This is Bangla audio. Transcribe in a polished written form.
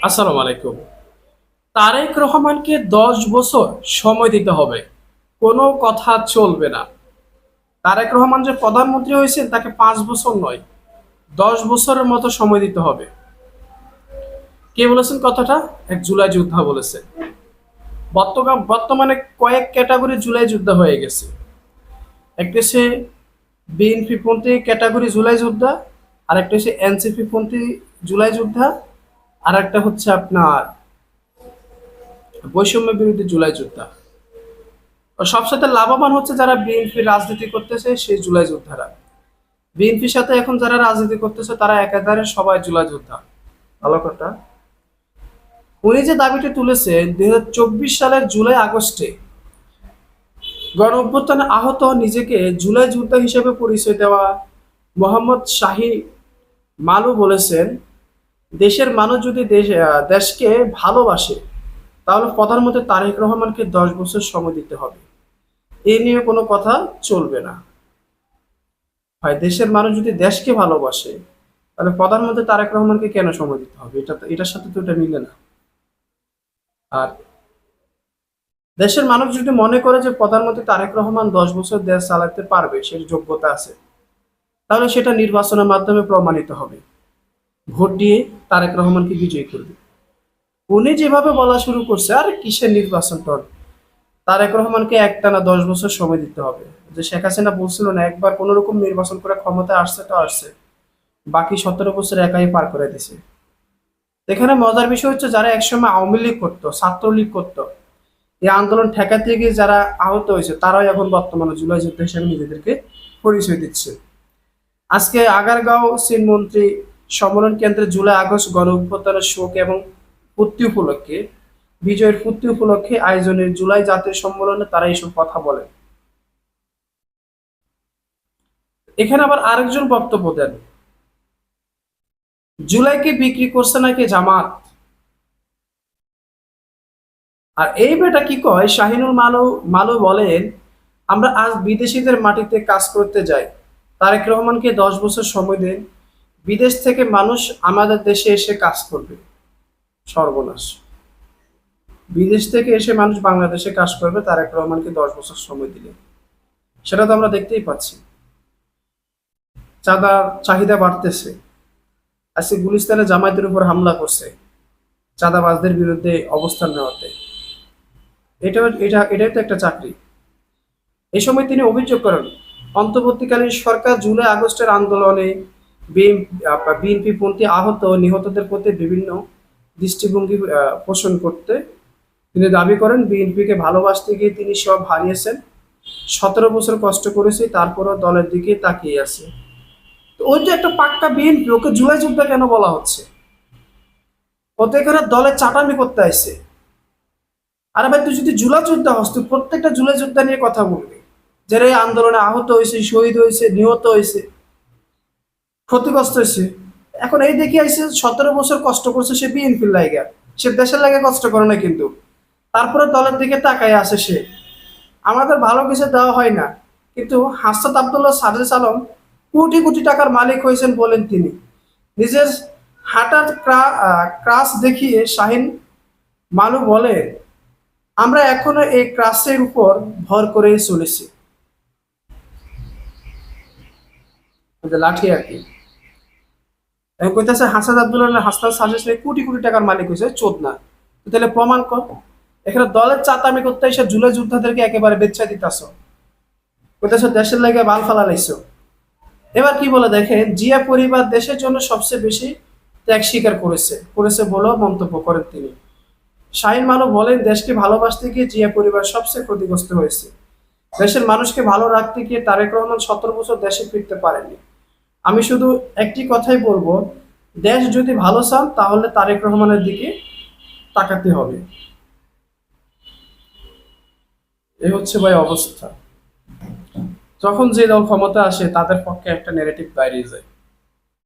আসসালামু আলাইকুম। তারেক রহমানকে 10 বছর সময় দিতে হবে, কোনো কথা চলবে না। তারেক রহমান যে প্রধানমন্ত্রী হয়েছেন তাকে 5 বছর নয়, 10 বছরের মতো সময় দিতে হবে। কে বলেছেন কথাটা? এক জুলাই যোদ্ধা বলেছে। বর্তমানে কয়েক ক্যাটাগরি জুলাই যোদ্ধা হয়ে গেছে। একটা হচ্ছে বিএনপি পন্থী ক্যাটাগরি জুলাই যোদ্ধা, আর একটা হচ্ছে এনসিপি পন্থী জুলাই যোদ্ধা, আর একটা হচ্ছে আপনার বৈষম্য বিরোধী জুলাই যোদ্ধা। সবসাথে লাভবান হচ্ছে যারা বিএনপি রাজনীতি করতেছে সেই জুলাই যোদ্ধারা। বিএনপির সাথে এখন যারা রাজনীতি করতেছে তারা একাধারে সবাই জুলাই যোদ্ধা। ভালো কথা। উনি যে দাবিটি তুলেছে 2024 সালের জুলাই আগস্টে গণ অভ্যুত্থানে আহত নিজেকে জুলাই যোদ্ধা হিসেবে পরিচয় দেওয়া মোহাম্মদ শাহী মালু বলেছেন, দেশের মানুষ যদি দেশকে ভালোবাসে তাহলে প্রধানমন্ত্রী তারেক রহমানকে 10 বছর সময় দিতে হবে। এ নিয়ে কোনো কথা চলবে না। হয় দেশের মানুষ যদি দেশকে ভালোবাসে তাহলে প্রধানমন্ত্রী তারেক রহমানকে কেন সময় দিতে হবে? এটার সাথে তো এটা মিলে না। আর দেশের মানুষ যদি মনে করে যে প্রধানমন্ত্রী তারেক রহমান 10 বছর দেশ চালাতে পারবে, সে যোগ্যতা আছে, তাহলে সেটা নির্বাচনের মাধ্যমে প্রমাণিত হবে। ভোট দিয়ে তারেক রহমানকে বিজয়ী করবে। উনি যেভাবে বলা শুরু করছে, আর কিসের নির্বাচন? তারেক রহমানকে একটানা 10 বছর সময় দিতে হবে। যে শেখ হাসিনা বলছিল না, একবার কোন রকম নির্বাচন করে ক্ষমতায় আসছে তো আসছে, বাকি 17 বছর একাই পার করে দিছে। এখানে মজার বিষয় হচ্ছে যারা একসময় আওয়ামী লীগ করতো, ছাত্রলীগ করতো, এই আন্দোলন ঠেকাতে গিয়ে যারা আহত হয়েছে তারাই এখন বর্তমানে জুলাই যোদ্ধা হিসেবে নিজেদেরকে পরিচয় দিচ্ছে। আজকে আগারগাঁও মন্ত্রী সম্মেলন কেন্দ্রে জুলাই আগস্ট গণ অভ্যুত্থানের শোক এবং পূর্তি উপলক্ষে, বিজয়ের পূর্তি উপলক্ষে আয়োজনের জুলাই জাতীয় সম্মেলনে তারা এইসব কথা বলেন। এখানে আবার আরেকজন বক্তব্য দেন, জুলাইকে বিক্রি করছে নাকি জামাত। আর এই বেটা কি কয়, শাহিনুল মালু মালু বলেন, আমরা আজ বিদেশিদের মাটিতে কাজ করতে যাই, তারেক রহমানকে 10 বছর সময় দেন, বিদেশ থেকে মানুষ আমাদের দেশে এসে কাজ করবে। সর্বনাশ! বিদেশ থেকে এসে মানুষ বাংলাদেশে কাজ করবে তারেক রহমানকে 10 বছর সময় দিলে। সেটা তো আমরা দেখতেই পাচ্ছি। চাঁদার চাহিদা বাড়তেছে। আজকে গুলিস্তানে জামায়াতের উপর হামলা করছে চাঁদাবাজদের বিরুদ্ধে অবস্থান নেওয়াতে। এটাই তো একটা চাকরি। এ সময় তিনি অভিযোগ করেন, অন্তর্বর্তীকালীন সরকার জুলাই আগস্টের আন্দোলনে বিএনপি পন্থী আহত ও নিহতদের প্রতি বিভিন্ন দৃষ্টিভঙ্গি পোষণ করতে তিনি দাবি করেন, বিএনপিকে ভালোবাসতে গিয়ে তিনি সব হারিয়েছেন, 17 বছর কষ্ট করেছি তারপরও দলের দিকে তাকিয়ে আছে। তো ওই যে একটা পাক্কা বিএনপি, ওকে জুলাই যোদ্ধা কেন বলা হচ্ছে? ও তো এখানে দলের চাটামি করতে আসছে। আরে ভাই, তুই যদি জুলাই যোদ্ধা হস, তুই প্রত্যেকটা জুলাই যোদ্ধা নিয়ে কথা বলবি, যারা এই আন্দোলনে আহত হয়েছে, শহীদ হয়েছে, নিহত হয়েছে, ক্ষতিগ্রস্ত হয়েছে। এখন এই দেখি আইসে 17 বছর কষ্ট করছে সে বিএনপির লাইগা, সে দেশের লাগে কষ্ট করে না কিন্তু, তারপরে দলের দিকে তাকায় আসে সে। আমাদের ভালো কিছু দেওয়া হয় না, কিন্তু হাসনাত আব্দুল্লাহ সাজেস আলম কোটি কোটি টাকার মালিক হয়েছেন বলেন তিনি। নিজের হাঁটার ক্রাশ দেখিয়ে শাহিন মালু বলে, আমরা এখনো এই ক্রাসের উপর ভর করে চলেছি। লাঠি আর কি। এখন কইতাছে হাসান আব্দুল্লাহ হাসনাত সাজেস কোটি কোটি টাকার মালিক হয়েছে, চোদ না। তাহলে প্রমাণ কর। এখানে দলের চাতামি করতে এসে জুলাই যোদ্ধাদেরকে একেবারে বেচ্ছা দিতেছ, কইতাছ দেশের লাগে বাল ফালা লাইছো। এবার কি বলে দেখেন, জিয়া পরিবার দেশের জন্য সবচেয়ে বেশি ত্যাগ স্বীকার করেছে বলেও মন্তব্য করেন তিনি। শাহিন মানব বলেন, দেশকে ভালোবাসতে গিয়ে জিয়া পরিবার সবচেয়ে ক্ষতিগ্রস্ত হয়েছে। দেশের মানুষকে ভালো রাখতে গিয়ে তারেক রহমান 17 বছর দেশে ফিরতে পারেননি। আমি শুধু একটি কথাই বলবো, দেশ যদি ভালো চান তাহলে তারেক রহমানের দিকে তাকাতে হবে। এই হচ্ছে ভাই অবস্থা। যখন যে দল ক্ষমতা আসে তাদের পক্ষে একটা নেগেটিভ বাইরে যায়।